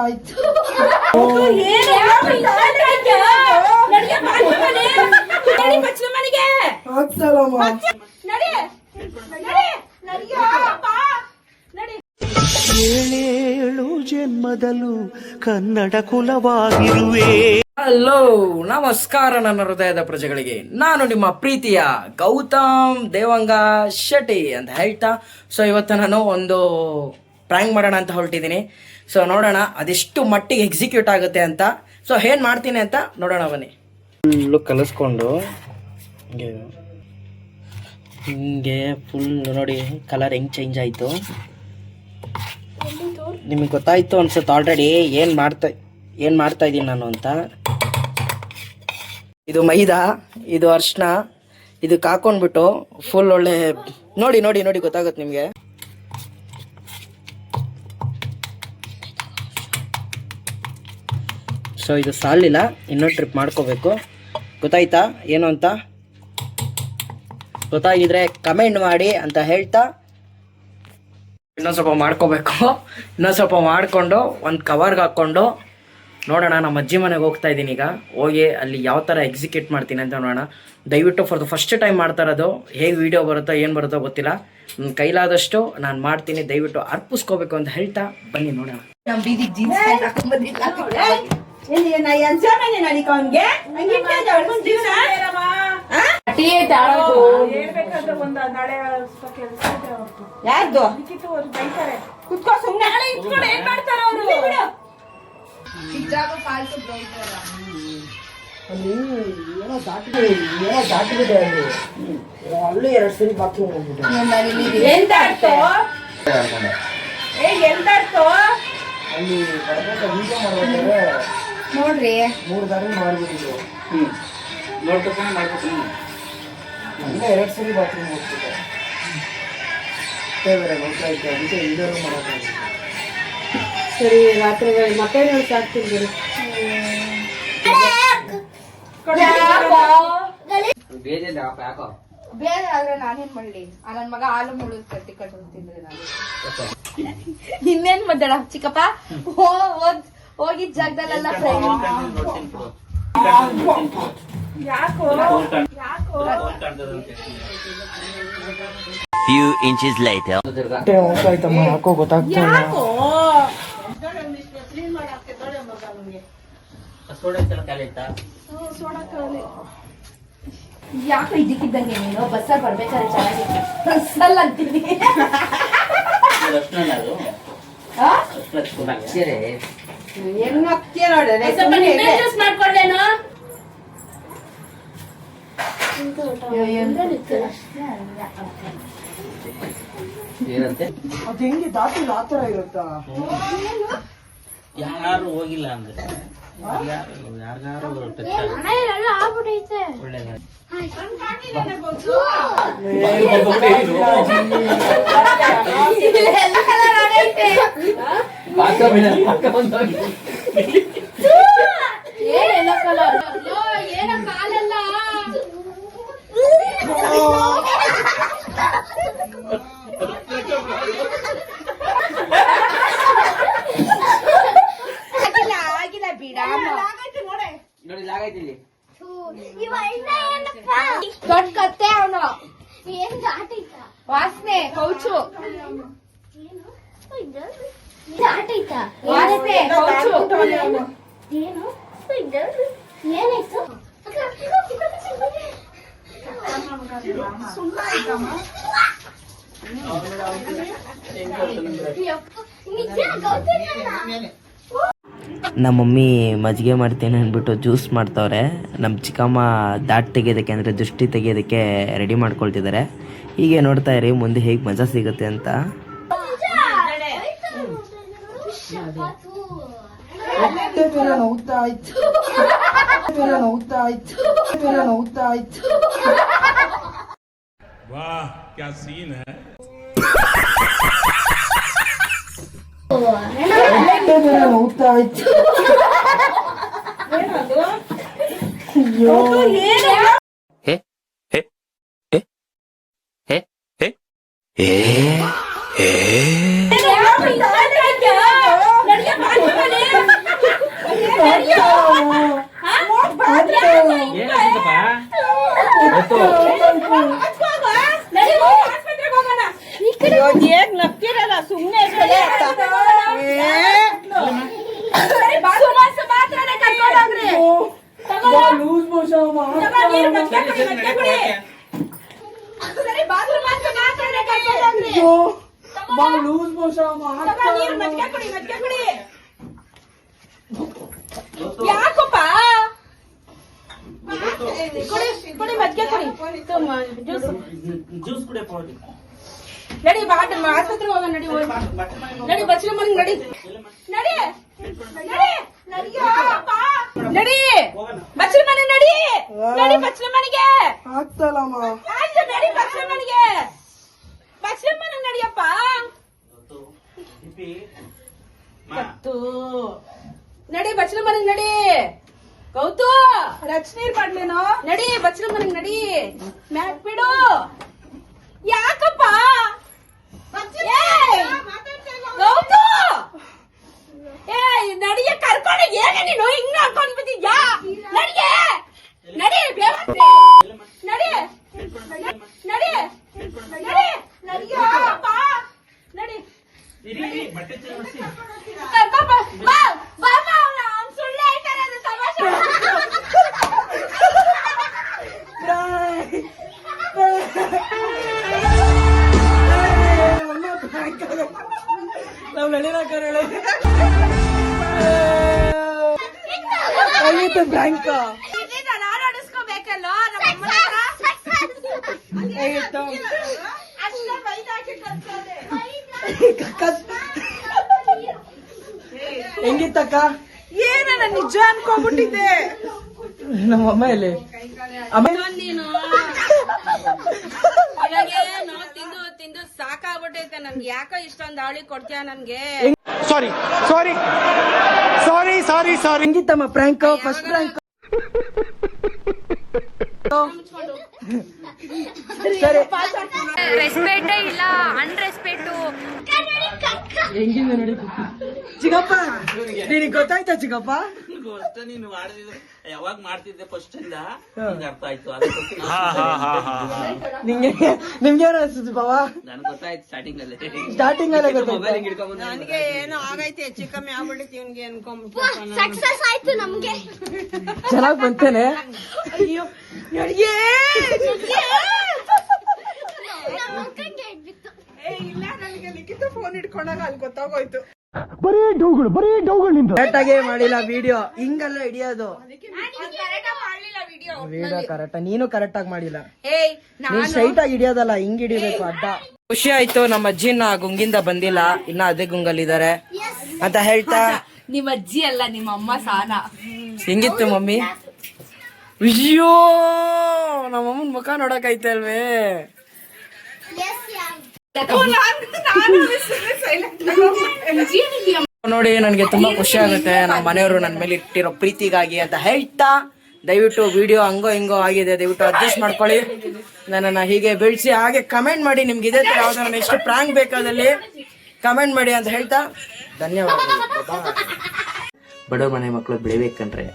ನೋವ್ತಾಯ್ತು. ಏಳೇಳು ಜನ್ಮದಲ್ಲೂ ಕನ್ನಡ ಕುಲವಾಗಿರುವೆ. ಹಲೋ ನಮಸ್ಕಾರ ನನ್ನ ಹೃದಯದ ಪ್ರಜೆಗಳಿಗೆ. ನಾನು ನಿಮ್ಮ ಪ್ರೀತಿಯ ಗೌತಮ್ ದೇವಂಗ ಶೆಟ್ಟಿ ಅಂತ ಹೇಳ್ತಾ ಇವತ್ತು ನಾನು ಒಂದು ಪ್ರ್ಯಾಂಕ್ ಮಾಡೋಣ ಅಂತ ಹೊರಟಿದ್ದೀನಿ. ನೋಡೋಣ ಅದೆಷ್ಟು ಮಟ್ಟಿಗೆ ಎಕ್ಸಿಕ್ಯೂಟ್ ಆಗುತ್ತೆ ಅಂತ. ಏನು ಮಾಡ್ತೀನಿ ಅಂತ ನೋಡೋಣ ಬನ್ನಿ. ಫುಲ್ಲು ಕಲಿಸ್ಕೊಂಡು ಹಿಂಗೆ ಫುಲ್ ನೋಡಿ ಕಲರ್ ಹೆಂಗೆ ಚೇಂಜ್ ಆಯಿತು ನಿಮಗೆ ಗೊತ್ತಾಯಿತು ಅನ್ಸುತ್ತೆ ಆಲ್ರೆಡಿ ಏನು ಮಾಡ್ತಾ ಇದ್ದೀನಿ ನಾನು ಅಂತ. ಇದು ಮೈದಾ, ಇದು ಅರ್ಶಿನ, ಇದಕ್ಕೆ ಹಾಕೊಂಡ್ಬಿಟ್ಟು ಫುಲ್ ಒಳ್ಳೆ ನೋಡಿ ನೋಡಿ ನೋಡಿ ಗೊತ್ತಾಗುತ್ತೆ ನಿಮಗೆ. ಇದು ಸಾಲಿಲ್ಲ, ಇನ್ನೊಂದು ಟ್ರಿಪ್ ಮಾಡ್ಕೋಬೇಕು. ಗೊತ್ತಾಯ್ತಾ ಏನು ಅಂತ? ಗೊತ್ತಾಗಿದ್ರೆ ಕಮೆಂಟ್ ಮಾಡಿ ಅಂತ ಹೇಳ್ತಾ ಇನ್ನೊಂದು ಸ್ವಲ್ಪ ಮಾಡ್ಕೋಬೇಕು. ಇನ್ನೊಂದು ಸ್ವಲ್ಪ ಮಾಡಿಕೊಂಡು ಒಂದು ಕವರ್ಗೆ ಹಾಕ್ಕೊಂಡು ನೋಡೋಣ. ನಮ್ಮ ಅಜ್ಜಿ ಮನೆಗೆ ಹೋಗ್ತಾ ಇದ್ದೀನಿ ಈಗ. ಹೋಗಿ ಅಲ್ಲಿ ಯಾವ ಥರ ಎಕ್ಸಿಕ್ಯೂಟ್ ಮಾಡ್ತೀನಿ ಅಂತ ನೋಡೋಣ. ದಯವಿಟ್ಟು ಫಾರ್ ದ ಫಸ್ಟ್ ಟೈಮ್ ಮಾಡ್ತಾ ಇರೋದು, ಹೇಗೆ ವೀಡಿಯೋ ಬರುತ್ತೋ ಏನು ಬರುತ್ತೋ ಗೊತ್ತಿಲ್ಲ. ನನ್ನ ಕೈಲಾದಷ್ಟು ನಾನು ಮಾಡ್ತೀನಿ, ದಯವಿಟ್ಟು ಅರ್ಪಿಸ್ಕೋಬೇಕು ಅಂತ ಹೇಳ್ತಾ ಬನ್ನಿ ನೋಡೋಣ. ನಮ್ಮ ಬೀದಿಗೆ ಜೀನ್ಸ್ ಪ್ಯಾಂಟ್ ಹಾಕೊಂಡ್ಬಂದಿಲ್ಲ. ಯಾರ್ದು ಕುತ್ಕೋ ಸುಮ್ಮನೆ ಏನ್ ಮಾಡ್ತಾರ ಅವರು? ದಾಟಿಬಿಟ್ಟೆ ಅಲ್ಲಿ 2 ಸರಿ ಬಾತ್ರೂಮ್ ಹೋಗ್ಬಿಟ್ಟೆ. ಎಂತಾಡ್ತೋ ಅಲ್ಲಿ ವಿಡಿಯೋ ಮಾಡ್ಬೇಕಾದ್ರೆ ನೋಡ್ರಿ 3 ದಾರಿ ಮಾಡ್ಬಿಟ್ಟಿದ್ರು. ಮಾಡ್ಬೇಕು ಅಲ್ಲೇ 2 ಸರಿ ಬಾತ್ರೂಮ್ ಹೋಗ್ಬಿಟ್ಟೆ. ಬೇರೆ ನೋಡ್ತಾ ಇದ್ದೆ, ಅದಕ್ಕೆ ವಿಡಿಯೋ ಮಾಡೋದು. ಸರಿ ರಾತ್ರಿ ಮತ್ತೆ ಸಾಕ್ತಿದ್ರಿ. ಬೇರೆ ಆದ್ರೆ ನಾನೇನ್ ಮಾಡ್ಲಿ? ನನ್ ಮಗ ಹಾಲು ಮುಳುಗ್ ಕಟ್ಟಿ ಕಟ್ಟಿದ್ರೆ ನಾನು ಇನ್ನೇನ್ ಮದ್ದಳ ಚಿಕ್ಕಪ್ಪ ಹೋಗಿದ್ ಜಾಗದಲ್ಲೆಲ್ಲ Few inches later. ಯಾಕೋ ಗೊತ್ತಾಗ್ತಾ ಇಲ್ಲ. ಯಾಕೆ ಇದಕ್ಕಿದ್ದಂಗೆ ನೀನು ಬಸ್ಸಲ್ಲಿ ಬರ್ಬೇಕಾದ್ರೆ ಚೆನ್ನಾಗಿತ್ತು. ಬಸ್ಸಲ್ಲಿ ಅಂತೀನಿ ಹೆಂಗ್ ಹಾಕ್ತೀಯ ನೋಡ್ರೆ ಮಾಡ್ಕೊಡ್ಲೇನು. ಅದ್ ಹೆಂಗೆ ದಾಟಿಲ್ಲ ಆ ತರ ಇರುತ್ತಾ? ಯಾರು ಹೋಗಿಲ್ಲ ಅಂದ್ರೆ ಯಾರಿಗಾರು ದೊಡ್ಡ ಕತ್ತೆ ಅವನು ವಾಸನೆ ಕೌಚು ವಾಸನೆ ಕೌಚು ಏನಾಯ್ತು? ನಮ್ಮ ಮಮ್ಮಿ ಮಜ್ಜಿಗೆ ಮಾಡ್ತೇನೆ ಅಂದ್ಬಿಟ್ಟು ಜ್ಯೂಸ್ ಮಾಡ್ತವ್ರೆ. ನಮ್ಮ ಚಿಕ್ಕಮ್ಮ ದಾಟ್ ತೆಗೆಯೋದಕ್ಕೆ ಅಂದರೆ ದೃಷ್ಟಿ ತೆಗೆಯೋದಕ್ಕೆ ರೆಡಿ ಮಾಡ್ಕೊಳ್ತಿದ್ದಾರೆ. ಹೀಗೆ ನೋಡ್ತಾ ಇರಿ ಮುಂದೆ ಹೇಗೆ ಮಜಾ ಸಿಗುತ್ತೆ ಅಂತ. वाह क्या सीन है. ಹೇಗ್ ನಗ್ತಿರಲ್ಲ ಸುಮ್ನೆ ಸುಮಾರು ಮಾತ್ರನೇ ಕರ್ಕೊಂಡೋಗ್ರಿ. ಸರಿ ಬಾತ್ರೂಮ್ ಮಾತ್ರನೇ ಕರ್ಕೊಂಡೋಗ್ರಿ. ಯಾಕಪ್ಪ ಕೊಡಿ ಮಜ್ಜಿಗೆ ಕೊಡಿ. ಜ್ಯೂಸ್ ಕುಡಿಯಪ್ಪ ಹೋಗಿ. ನಡಿ ಆಸ್ಪತ್ರೆಗೆ ಹೋಗೋಣ. ನಡಿ ನಡಿ ಬಚ್ಚಲ ಮನೆಗೆ ನಡಿ ನಡಿ ನಡಿ ನಡಿಯೋ ಅಪ್ಪ. ನಡಿ ಬಚ್ಚಲ ಮನೆ ನಡಿ ನಡಿ ಬಚ್ಚಲ ಮನೆಗೆ ಆಯ್ತು ನಡಿ ಬಚ್ಚಲ ಮನೆಗೆ ನಡಿಯಪ್ಪ. ನಡಿ ಬಚ್ಚಲ ಮನೆಗೆ ನಡಿ. ಗೌತು ರಚನೀರ್ ಮಾಡ್ಲೇನೋ ನಡಿ ಬಚ್ಚಲ ಮನೆಗೆ ನಡಿ. ಮ್ಯಾಟ್ ಬಿಡು. ಯಾಕಪ್ಪ ಗೌತು ನಡಿಯ ಕರ್ಕೊಂಡು ಹೇಗೆ ನೀನು ಹಿಂಗ್ ಹಾಕೊಂಡ್ ಬಿದ್ದಿದ್ಯಾ? ನಡಿಗೆ ನಡಿ ನಡಿ ನಡಿ ನಡಿ ನಡಿಯೋ ಅಪ್ಪ ನಡಿ ಕರ್ಕೊಂಡ್ ಬಾ ಬಾಮ ಅವ್ನು ಸುಳ್ಳು ಹೇಳ್ತಾನೆ ಅದು ತಮಾಷೆ. ನಾವ್ ನಳಿನಾಕ ಬ್ಯಾಂಕ್ ನಾನು ಆಡಿಸ್ಕೋಬೇಕಲ್ಲೋ ನಮ್ಮ ಅಷ್ಟೇ ಬೈದಾಕಿ ಕರ್ಸೋದೆ. ಹೆಂಗಿತ್ತಕ್ಕ? ಏನ ನಿಜ ಅನ್ಕೊಂಡ್ಬಿಟ್ಟಿದ್ದೆ. ನಮ್ಮ ಅಮ್ಮ ಎಲ್ಲಿ? ನೀನು ತಿಂದು ತಿಂದು ಸಾಕಾಗ್ಬಿಟ್ಟೈತೆ ನನ್ಗೆ. ಯಾಕೋ ಇಷ್ಟೊಂದು ಅವಳಿ ಕೊಡ್ತೀಯ ನನ್ಗೆ? ಹೆಂಗಿತ್ತಮ್ಮ ಪ್ರ್ಯಾಂಕ್? ಫಸ್ಟ್ ಪ್ರ್ಯಾಂಕ್ ಸರಿ ರೆಸ್ಪೆಕ್ಟ್ ಇಲ್ಲ ಅನ್ರೆಸ್ಪೆಕ್ಟ್. ಹೆಂಗಿದೆ ನೋಡಿ ಚಿಕ್ಕಪ್ಪ, ನಿನಗೆ ಗೊತ್ತಾಯ್ತಾ ಚಿಕ್ಕಪ್ಪ? ಅಷ್ಟೇ ನೀನು ಮಾಡಿದ್ರೆ ಯಾವಾಗ ಮಾಡ್ತಿದ್ದೆ ಫಸ್ಟ್ ಇಂದ ಅರ್ಥ ಆಯ್ತು. ನಿಮ್ಗೆ ಅನಿಸ್ತು ಬಾವ? ನನ್ಗೆ ಗೊತ್ತಾಯ್ತು ಸ್ಟಾರ್ಟಿಂಗ್ ಅಲ್ಲೇ ಮೊಬೈಲ್ ಹಿಡ್ಕೊಂಡ್ಬಂದು ನನಗೆ ಏನೋ ಆಗೈತೆ ಹೆಚ್ಚು ಕಮ್ಮಿ ಆಗ್ಬಿಟ್ಟಿತ್ತು ಇವನ್ಗೆ ಅನ್ಕೊಂಡ್ಬಿಟ್ಟು. ಸಕ್ಸಸ್ ಆಯ್ತು ನಮ್ಗೆ. ಚೆನ್ನಾಗ್ ಬಂತೇನೆ. ಅಯ್ಯೋ ನಡಿಗೆ ಇಲ್ಲ ನನಗೆ ಲಿಖಿತ ಫೋನ್ ಇಟ್ಕೊಂಡಾಗ ಅಲ್ಲಿ ಗೊತ್ತಾಗೋಯ್ತು. ಕರೆಕ್ಟಾಗೆ ಮಾಡಿಲ್ಲ ವಿಡಿಯೋ. ಹಿಂಗಲ್ಲ ಹಿಡಿಯೋದು ವಿಡಿಯೋ ಕರೆಕ್ಟ್. ನೀನು ಕರೆಕ್ಟ್ ಆಗಿ ಮಾಡಿಲ್ಲ. ನೀನ್ ಸ್ಟ್ರೈಟ್ ಆಗಿ ಹಿಡಿಯೋದಲ್ಲ, ಹಿಂಗ್ ಹಿಡಿಬೇಕು ಅಡ್ಡ. ಖುಷಿ ಆಯ್ತು. ನಮ್ಮ ಅಜ್ಜಿನ ಗುಂಗಿಂದ ಬಂದಿಲ್ಲ, ಇನ್ನ ಅದೇ ಗುಂಗಲ್ಲಿದ್ದಾರೆ ಅಂತ ಹೇಳ್ತಾ ನಿಮ್ಮ ಅಜ್ಜಿ ಅಲ್ಲ ನಿಮ್ಮ ಅಮ್ಮ ಸಾನ. ಹೆಂಗಿತ್ತು ಮಮ್ಮಿ? ಅಯ್ಯೋ ನಮ್ಮಮ್ಮನ ಮುಖ ನೋಡಕ್ ಅಲ್ವೇ? ನೋಡಿ ನನಗೆ ತುಂಬಾ ಖುಷಿ ಆಗುತ್ತೆ ನಮ್ಮ ಮನೆಯವರು ನನ್ನ ಮೇಲೆ ಇಟ್ಟಿರೋ ಪ್ರೀತಿಗಾಗಿ ಅಂತ ಹೇಳ್ತಾ, ದಯವಿಟ್ಟು ವಿಡಿಯೋ ಹಂಗೋ ಹಿಂಗೋ ಆಗಿದೆ, ದಯವಿಟ್ಟು ಅಡ್ಜಸ್ಟ್ ಮಾಡ್ಕೊಳ್ಳಿ. ನನ್ನನ್ನು ಹೀಗೆ ಬೆಳೆಸಿ ಹಾಗೆ ಕಮೆಂಟ್ ಮಾಡಿ. ನಿಮ್ಗೆ ಇದೇ ತರ ಯಾವ್ದಾರ ನೆಕ್ಸ್ಟ್ ಪ್ರಾಂಕ್ ಬೇಕಾದಲ್ಲಿ ಕಮೆಂಟ್ ಮಾಡಿ ಅಂತ ಹೇಳ್ತಾ ಧನ್ಯವಾದಗಳು. ಬಡವ್ರ ಮನೆ ಮಕ್ಕಳು ಬೆಳಿಬೇಕಂದ್ರೆ